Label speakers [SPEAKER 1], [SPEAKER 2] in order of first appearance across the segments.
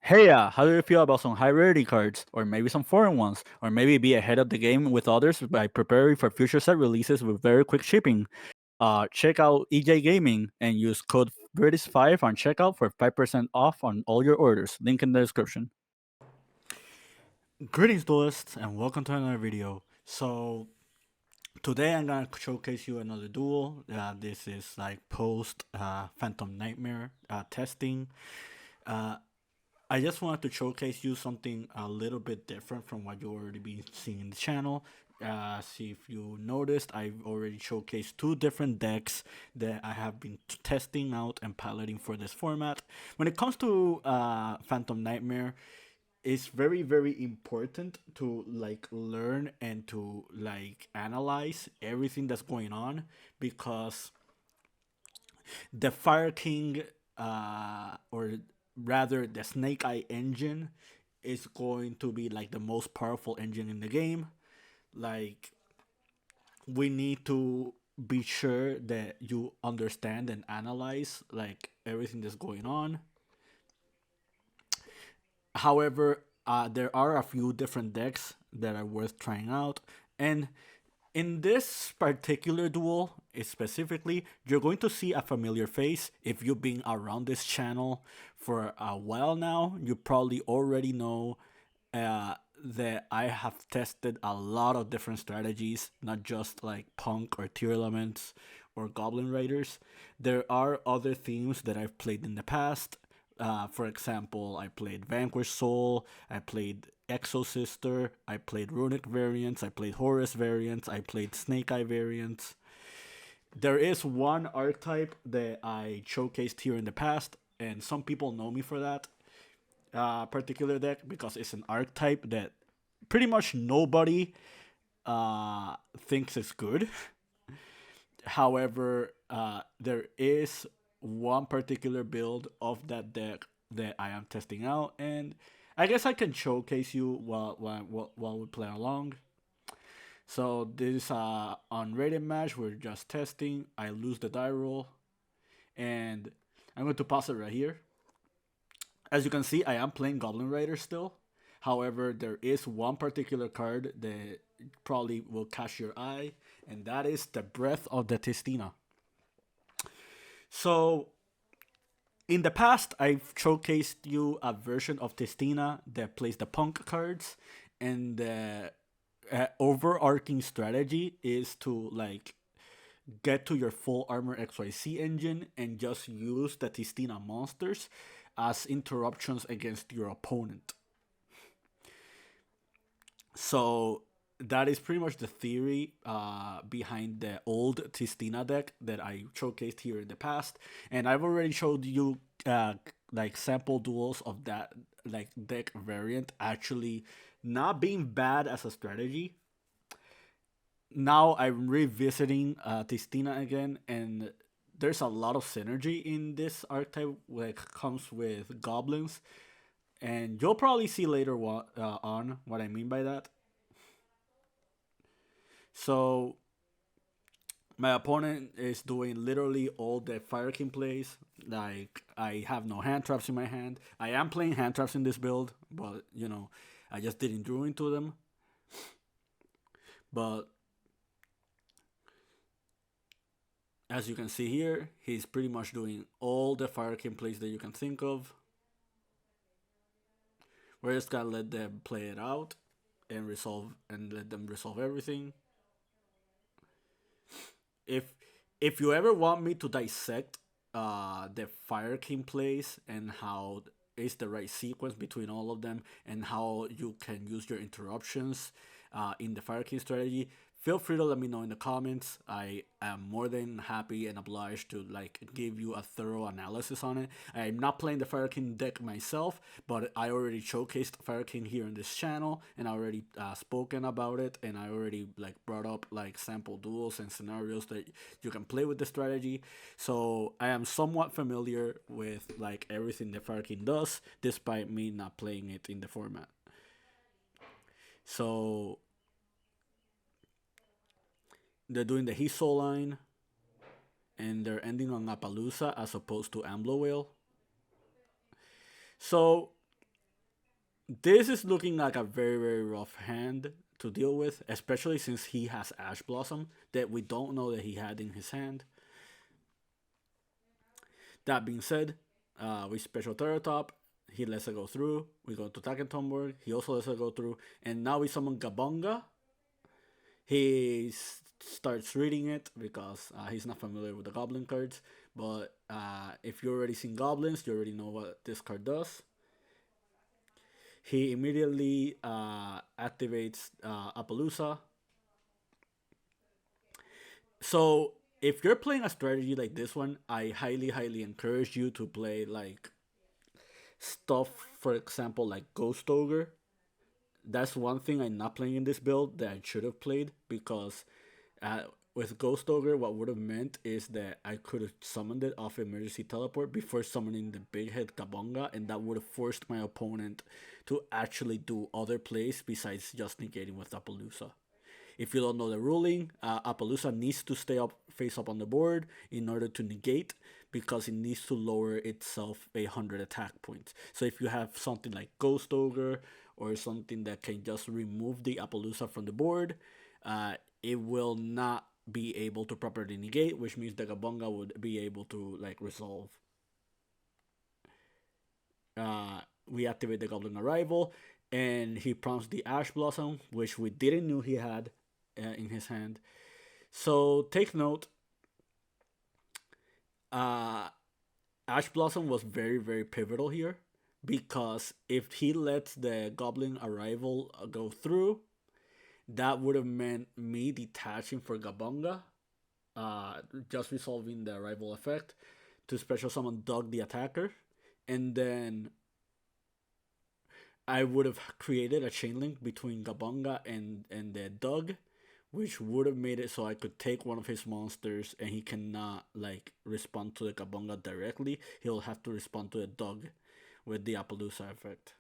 [SPEAKER 1] Hey, how do you feel about some high rarity cards, or maybe some foreign ones, or maybe be ahead of the game with others by preparing for future set releases with very quick shipping? Check out EJ Gaming and use code British5 on checkout for 5% off on all your orders. Link in the description. Greetings, duelists, and welcome to another video. So today I'm gonna showcase you another duel. This is like post Phantom Nightmare testing. Uh, I just wanted to showcase you something a little bit different from what you already been seeing in the channel. See if you noticed, I've already showcased two different decks that I have been testing out and piloting for this format. When it comes to Phantom Nightmare, it's very important to like learn and to like analyze everything that's going on, because the Fire King, or rather the Snake Eye engine, is going to be like the most powerful engine in the game. Like, we need to be sure that you understand and analyze like everything that's going on. However, there are a few different decks that are worth trying out, and in this particular duel, specifically, you're going to see a familiar face. If you've been around this channel for a while now, you probably already know that I have tested a lot of different strategies, not just like Punk or Tier Elements or Goblin Riders. There are other themes that I've played in the past. For example, I played Vanquish Soul, I played Exo Sister, I played Runic variants, I played Horus variants, I played Snake Eye variants. There is one archetype that I showcased here in the past, and some people know me for that particular deck because it's an archetype that pretty much nobody thinks is good. However, there is one particular build of that deck that I am testing out, and I guess I can showcase you while we play along. So this is a unrated match. We're just testing. I lose the die roll, and I'm going to pause it right here. As you can see, I am playing Goblin Rider still. However, there is one particular card that probably will catch your eye, and that is the Breath of the Tistina. So, in the past, I've showcased you a version of Tistina that plays the Punk cards, and the overarching strategy is to like get to your full armor XYZ engine and just use the Tistina monsters as interruptions against your opponent. So that is pretty much the theory behind the old Tistina deck that I showcased here in the past, and I've already showed you like sample duels of that like deck variant actually not being bad as a strategy. Now I'm revisiting Tistina again, and there's a lot of synergy in this archetype that comes with goblins, and you'll probably see later on what I mean by that. So my opponent is doing literally all the Fire King plays. Like, I have no hand traps in my hand. I am playing hand traps in this build, but I just didn't draw into them. But as you can see here, he's pretty much doing all the Fire King plays that you can think of. We're just gonna let them play it out and let them resolve everything. If if you ever want me to dissect the Fire King plays and how is the right sequence between all of them and how you can use your interruptions in the Fire King strategy, feel free to let me know in the comments. I am more than happy and obliged to like give you a thorough analysis on it. I'm not playing the Fire King deck myself, but I already showcased Fire King here in this channel, and I already spoken about it, and I already like brought up like sample duels and scenarios that you can play with the strategy. So I am somewhat familiar with like everything that Fire King does, despite me not playing it in the format. So they're doing the Hiso line, and they're ending on Appaloosa as opposed to Amblo Whale. So This is looking like a very, very rough hand to deal with, especially since he has Ash Blossom that we don't know that he had in his hand. That being said, we special Terror Top. He lets it go through. We go to Takentomborg. He also lets it go through. And now we summon Gabonga. He starts reading it because he's not familiar with the Goblin cards. But if you already seen Goblins, you already know what this card does. He immediately activates Appaloosa. So if you're playing a strategy like this one, I highly, highly encourage you to play like stuff, for example, like Ghost Ogre. That's one thing I'm not playing in this build that I should have played because uh, with Ghost Ogre, what would have meant is that I could have summoned it off emergency teleport before summoning the big head Kabonga, and that would have forced my opponent to actually do other plays besides just negating with Appaloosa. If you don't know the ruling, Appaloosa needs to stay up face up on the board in order to negate because it needs to lower itself 100 attack points. So if you have something like Ghost Ogre or something that can just remove the Appaloosa from the board, it will not be able to properly negate, which means the Gabonga would be able to like resolve. We activate the Goblin Arrival, and he prompts the Ash Blossom, which we didn't know he had in his hand. So take note, Ash Blossom was very, very pivotal here because if he lets the Goblin Arrival go through, that would have meant me detaching for Gabonga, just resolving the Arrival effect to special summon Dug the attacker, and then I would have created a chain link between Gabonga and the Dug, which would have made it so I could take one of his monsters and he cannot like respond to the Gabonga directly. He'll have to respond to the Dug with the Appaloosa effect.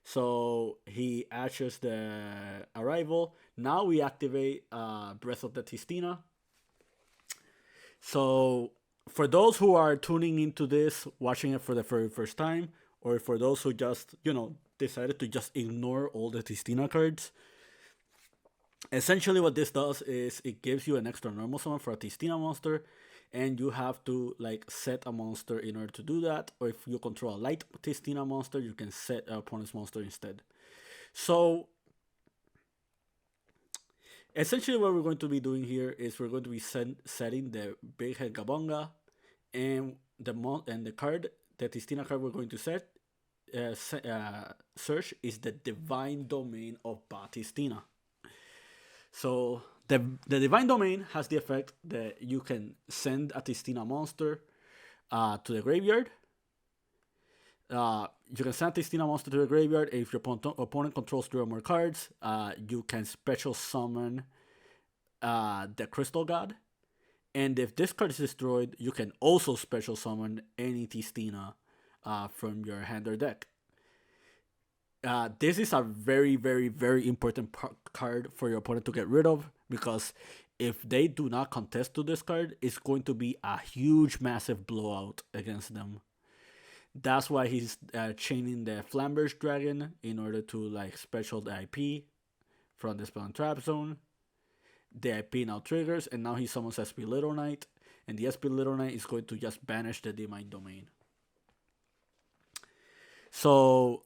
[SPEAKER 1] So he ashes the Arrival. Now we activate Breath of the Tistina. So for those who are tuning into this, watching it for the very first time, or for those who just, decided to just ignore all the Tistina cards, essentially what this does is it gives you an extra normal summon for a Tistina monster, and you have to like set a monster in order to do that. Or if you control a light Tistina monster, you can set an opponent's monster instead. So essentially what we're going to be doing here is we're going to be setting the big head Gabonga, and the card, the Tistina card we're going to search is the Divine Domain of Batistina. So the Divine Domain has the effect that you can send a Tistina monster to the graveyard. You can send a Tistina monster to the graveyard. If your opponent controls 3 or more cards, you can special summon the Crystal God. And if this card is destroyed, you can also special summon any Tistina from your hand or deck. This is a very, very, very important card for your opponent to get rid of, because if they do not contest to this card, it's going to be a huge, massive blowout against them. That's why he's chaining the Flamberge Dragon in order to like special the IP from the Spell and Trap Zone. The IP now triggers, and now he summons SP Little Knight, and the SP Little Knight is going to just banish the Divine Domain. So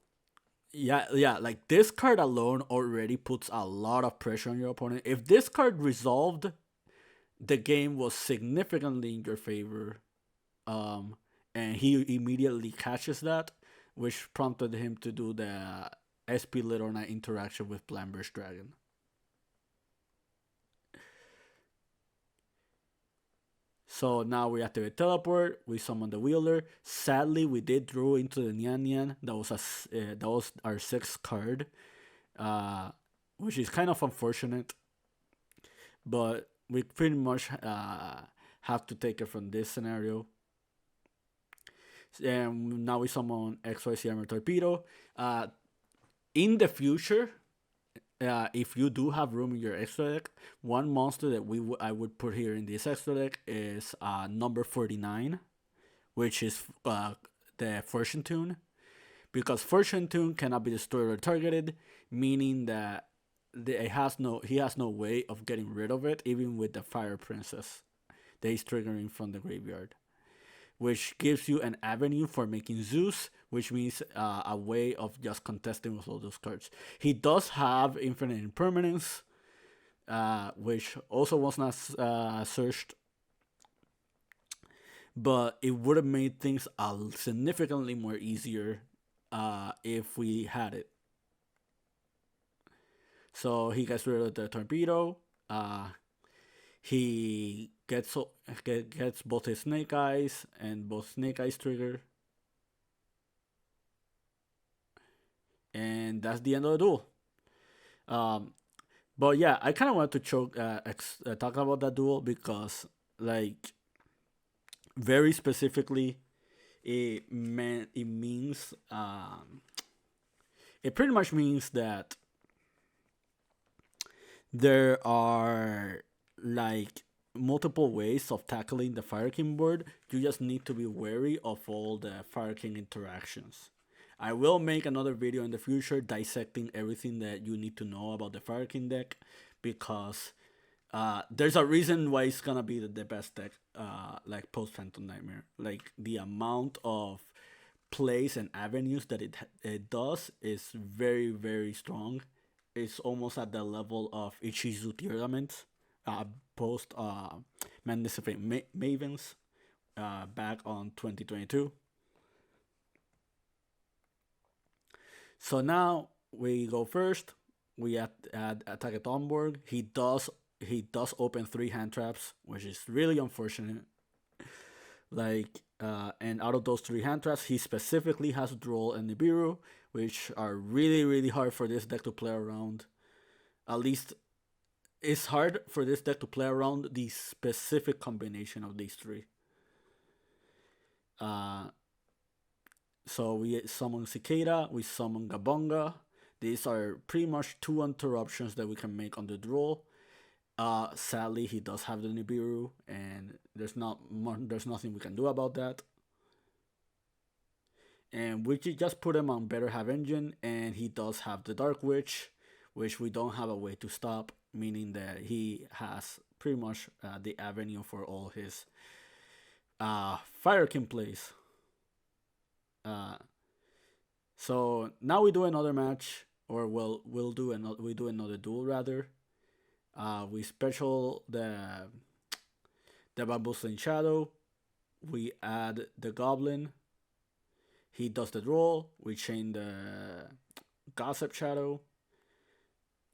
[SPEAKER 1] yeah, like this card alone already puts a lot of pressure on your opponent. If this card resolved, the game was significantly in your favor. And he immediately catches that, which prompted him to do the SP Little Knight interaction with Flamberge Dragon. So now we activate Teleport. We summon the Wheeler. Sadly, we did draw into the Nian Nian. That was our 6th card, which is kind of unfortunate. But we pretty much have to take it from this scenario. And now we summon XYZ Armor Torpedo. In the future, if you do have room in your extra deck, one monster that I would put here in this extra deck is number 49, which is the Fortune Tune, because Fortune Tune cannot be destroyed or targeted, meaning that he has no way of getting rid of it, even with the Fire Princess that he's triggering from the graveyard, which gives you an avenue for making Zeus, which means a way of just contesting with all those cards. He does have Infinite Impermanence, which also was not searched, but it would have made things significantly more easier if we had it. So he gets rid of the torpedo. He gets both his Snake Eyes and both Snake Eyes trigger, and that's the end of the duel. But yeah, I kind of wanted to talk about that duel because, like, very specifically, it means it pretty much means that there are like multiple ways of tackling the Fire King board. You just need to be wary of all the Fire King interactions. I will make another video in the future dissecting everything that you need to know about the Fire King deck, because there's a reason why it's gonna be the best deck, like post Phantom Nightmare. Like, the amount of plays and avenues that it does is very, very strong. It's almost at the level of Ichizu Tournament, post Madness of Mavens, back on 2022. So now we go first. We add attack at Thornborg. He does open 3 hand traps, which is really unfortunate. Like, and out of those 3 hand traps, he specifically has Droll and Nibiru, which are really, really hard for this deck to play around. At least, it's hard for this deck to play around the specific combination of these 3. So we summon Cicada, we summon Gabonga. These are pretty much 2 interruptions that we can make on the draw. Sadly, he does have the Nibiru, and there's nothing we can do about that. And we just put him on Better Have Engine, and he does have the Dark Witch, which we don't have a way to stop, meaning that he has pretty much the avenue for all his Fire King plays. So now we do another match, or we do another duel rather. We special the Bamboozling Shadow. We add the Goblin. He does the draw. We chain the Gossip Shadow.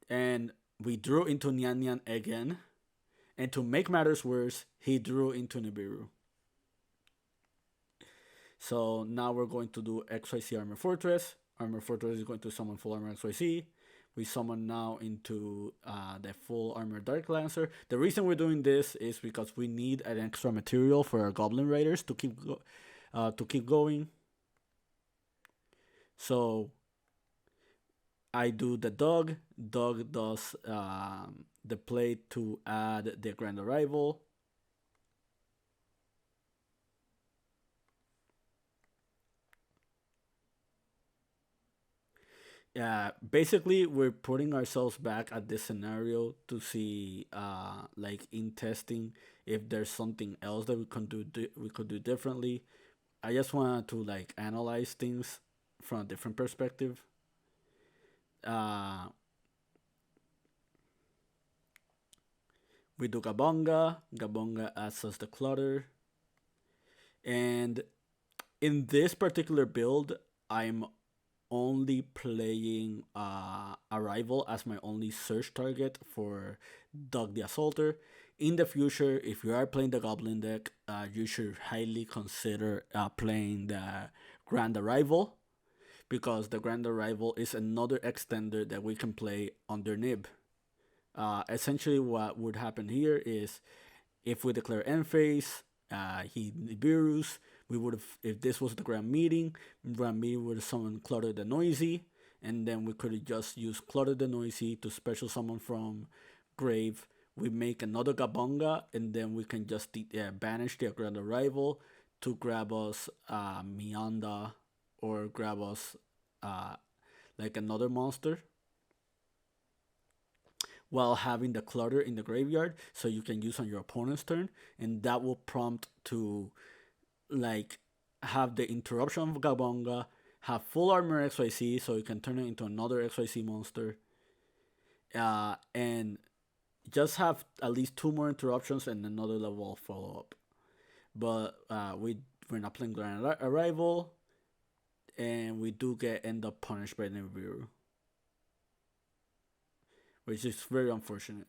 [SPEAKER 1] And we drew into Nyan Nyan again. And to make matters worse, he drew into Nibiru. So now we're going to do XYZ Armor Fortress. Armor Fortress is going to summon full armor XYZ. We summon now into the full armor Dark Lancer. The reason we're doing this is because we need an extra material for our Goblin Riders to keep going. So I do the Dog. Dog does the play to add the Grand Arrival. Basically, we're putting ourselves back at this scenario to see, like, in testing, if there's something else that we could do differently. I just wanted to, like, analyze things from a different perspective. We do Gabonga. Gabonga adds us the clutter. And in this particular build, I'm only playing Arrival as my only search target for Doug the Assaulter. In the future, if you are playing the Goblin deck, you should highly consider playing the Grand Arrival, because the Grand Arrival is another extender that we can play under Nib. Essentially, what would happen here is, if we declare end phase, he Nibiru's, we would have, if this was the Grand Meeting would have summoned Clutter the Noisy, and then we could have just used Clutter the Noisy to special summon from Grave. We make another Gabonga, and then we can just banish the Grand Arrival to grab us Mianda, or grab us like another monster while having the clutter in the graveyard, so you can use on your opponent's turn, and that will prompt to like have the interruption of Gabonga, have full armor XYZ, so you can turn it into another XYZ monster, and just have at least two more interruptions and another level of follow up. But we're not playing Grand Arrival, and we do end up punished by Nibiru, which is very unfortunate.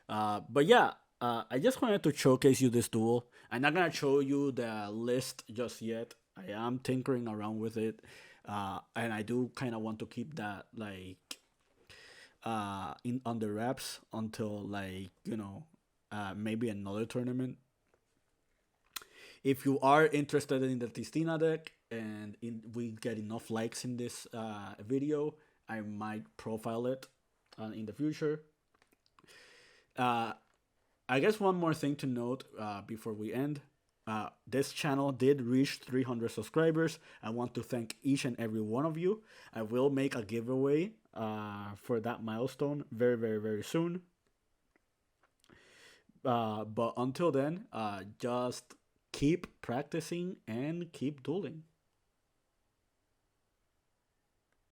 [SPEAKER 1] But yeah, I just wanted to showcase you this duel. I'm not gonna show you the list just yet. I am tinkering around with it, and I do kind of want to keep that like in under wraps until like maybe another tournament. If you are interested in the Tistina deck and we get enough likes in this video, I might profile it in the future. I guess one more thing to note before we end. This channel did reach 300 subscribers. I want to thank each and every one of you. I will make a giveaway for that milestone very, very, very soon. But until then, just keep practicing and keep dueling.